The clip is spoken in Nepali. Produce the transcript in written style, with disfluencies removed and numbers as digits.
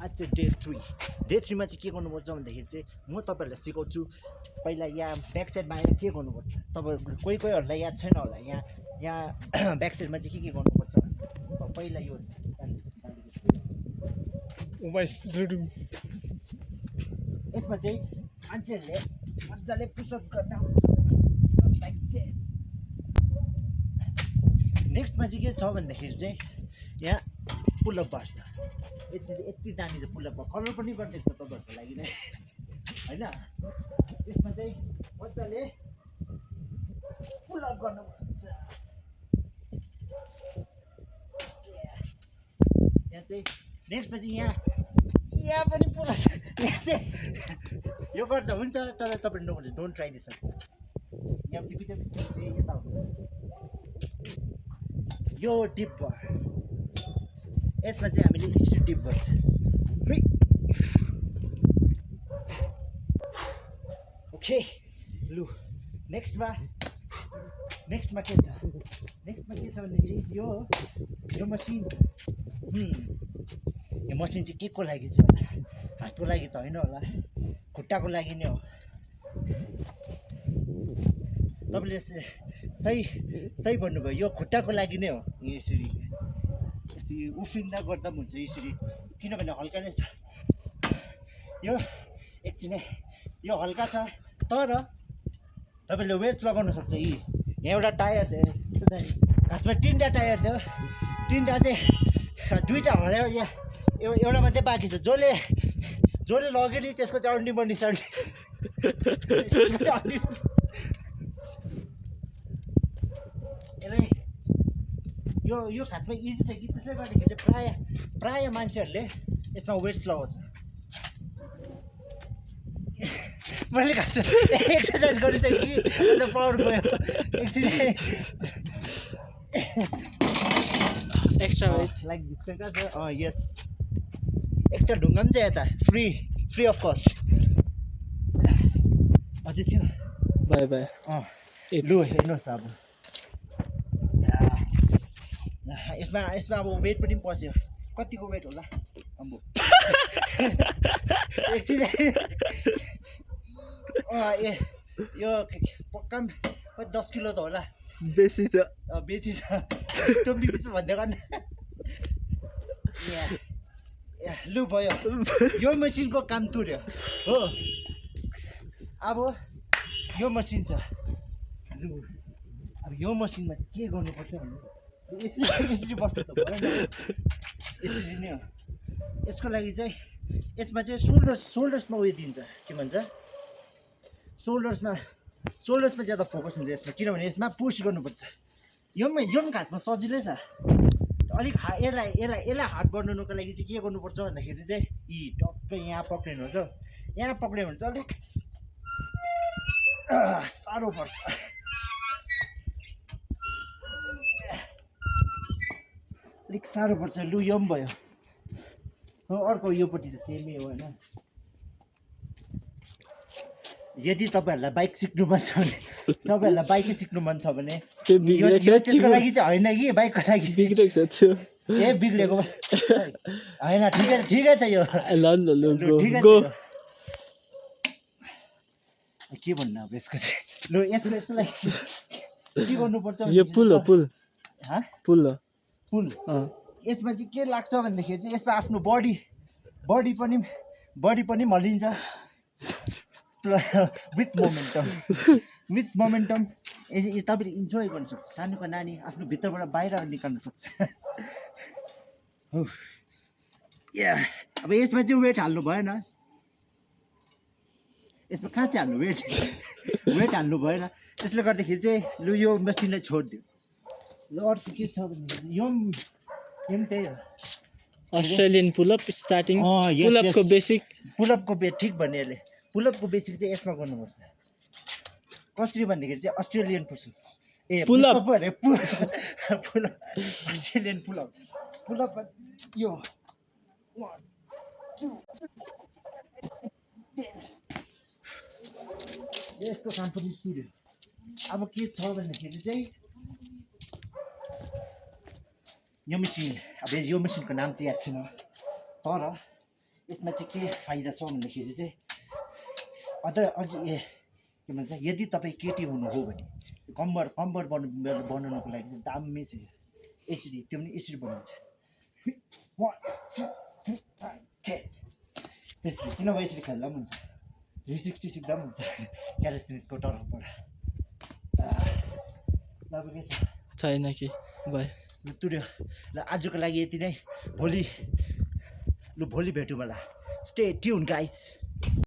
आज चाहिँ डे 3 मा चाहिँ के गर्नुपर्छ भन्दाखेरि चाहिँ म तपाईँहरूलाई सिकाउँछु। पहिला यहाँ ब्याक साइडमा आएर के गर्नुपर्छ, तपाईँहरू कोहीहरूलाई याद छैन होला। यहाँ ब्याक साइडमा चाहिँ के गर्नुपर्छ। पहिला यो यसमा चाहिँ मान्छेहरूले मजाले पुसअप गर्न हुन्छ, जस्ट लाइक दिस। नेक्स्टमा चाहिँ के छ भन्दाखेरि चाहिँ यहाँ पुलअप बार छ। यति दामी चाहिँ पुलअप बार, कलर पनि गरिदिएको छ तपाईँहरूको लागि नै होइन। यसमा चाहिँ मजाले पुलअप गर्नुपर्छ। यहाँ चाहिँ नेक्स्टमा चाहिँ यहाँ पनि पुरा छ। यहाँ चाहिँ यो गर्दा हुन्छ, तर तपाईँ नगर्नु, डोन्ट ट्राई दिस। यहाँ चाहिँ बिचमा चाहिँ यता हुनुहोस्। यो डिप बार, यसमा चाहिँ हामीले स्ट्रिट डिप गर्छ। ओके लु, नेक्स्टमा के छ भन्दाखेरि यो मसिन छ। यो मसिन चाहिँ के को लागि छ होला? हातको लागि त होइन होला, खुट्टाको लागि नै हो। तपाईँले सही भन्नुभयो, यो खुट्टाको लागि नै हो। यसरी उफ्रिँदा गर्दा पनि हुन्छ यसरी, किनभने हल्का नै छ यो। एकछिन यो हल्का छ, तर तपाईँले वेस्ट लगाउन सक्छ। यहाँ एउटा टायर थियो, खासमा 3टा टायर थियो। 3टा चाहिँ 2टा हल्यो, यहाँ एउटा मात्रै बाँकी छ। जसले लग्यो नि त्यसको चाहिँ अन्डी बन्नी छ। यो खासमा इजी छ कि, त्यसले गर्दाखेरि चाहिँ प्राय मान्छेहरूले यसमा वेट्स लगाउँछ। मैले खासमा एक्सर्साइज गरिसकेँ कि अन्त पावर गयो एकछिन। एक्स्ट्रा वेट लाइक दिसको कहाँ छ? यस, एक्स्ट्रा ढुङ्गा पनि छ यता, फ्री अफ कस्ट। अझै थियो। By by. लु हेर्नुहोस् अब यसमा अब वेट पनि पस्यो। कतिको वेट होला अम्बो? एकछिन यो पक्का 10 किलो त होला। बेसी छ। टोपी बिचमा भन्दै गर्न। लु भयो, यो मसिनको काम तुर्यो हो। अब यो मसिन छ। लु अब यो मसिनमा चाहिँ के गर्नुपर्छ भने यसरी बस्नु त भएन, यसरी नै हो। यसको लागि चाहिँ यसमा चाहिँ सोल्डर्समा उयो दिन्छ, के भन्छ, सोल्डर्समा ज्यादा फोकस हुन्छ यसमा, किनभने यसमा पुस गर्नुपर्छ। यो पनि खासमा सजिलै छ। अलिक यसलाई हार्ड बनाउनुको लागि चाहिँ के गर्नुपर्छ भन्दाखेरि चाहिँ टक्कै यहाँ पक्रिनुहोस् हो। यहाँ पक्रियो भने चाहिँ अलिक साह्रो पर्छ। लु यो पनि भयो। अर्को योपट्टि त सेमै हो होइन। यदि तपाईँहरूलाई बाइक सिक्नु मन छ भने, त्यसको लागि चाहिँ होइन कि, बाइकको लागि बिग्रेको छ त्यो। बिग्रेको होइन, ठिकै छ यो। के भन्नु अब यसको चाहिँ। लु यसको लागि के गर्नुपर्छ? यो पुल हो। यसमा चाहिँ के लाग्छ भन्दाखेरि चाहिँ यसमा आफ्नो बडी पनि मलिन्छ विथ मोमेन्टम। तपाईँले इन्जोय गर्नु सक्छ। सानोको नानी आफ्नो भित्रबाट बाहिर निकाल्न सक्छ। अब यसमा चाहिँ वेट हाल्नु भएन। यसमा कहाँ चाहिँ हाल्नु वेट हाल्नु भएन। त्यसले गर्दाखेरि चाहिँ लु यो मसिनलाई छोडिदियो। ल अर्को के छ भने यो पनि त्यही हो, अस्ट्रेलियन पुलअप स्टार्टिङ। पुलअपको बेसिक ठिक भन्ने यसले। पुलअपको बेसिक चाहिँ यसमा गर्नुपर्छ। कसरी भन्दाखेरि चाहिँ अस्ट्रेलियन पुसअप्स। पुलअप अरे अस्ट्रेलियन पुलअप यो 1 2 यसको काम पनि तुर्यो। अब के छ भन्दाखेरि चाहिँ यो मसिनको नाम चाहिँ याद छैन, तर यसमा चाहिँ के फाइदा छ भन्दाखेरि चाहिँ अघि के भन्छ यदि तपाईँ केटी हुनु हो भने कम्बर बनाउनुको लागि चाहिँ दामी छ यसरी त्यो पनि यसरी बनाउँछ 1 2 3 त्यसरी किन भए यसरी खेल्दा पनि हुन्छ 360 सिक्दा पनि हुन्छ क्यालिस्थेनिक्सको तर्फबाट अब के छ छैन कि बाई लु तुर्यो ल आजको लागि यति नै भोलि भेटौँ होला स्टे ट्युन गाइज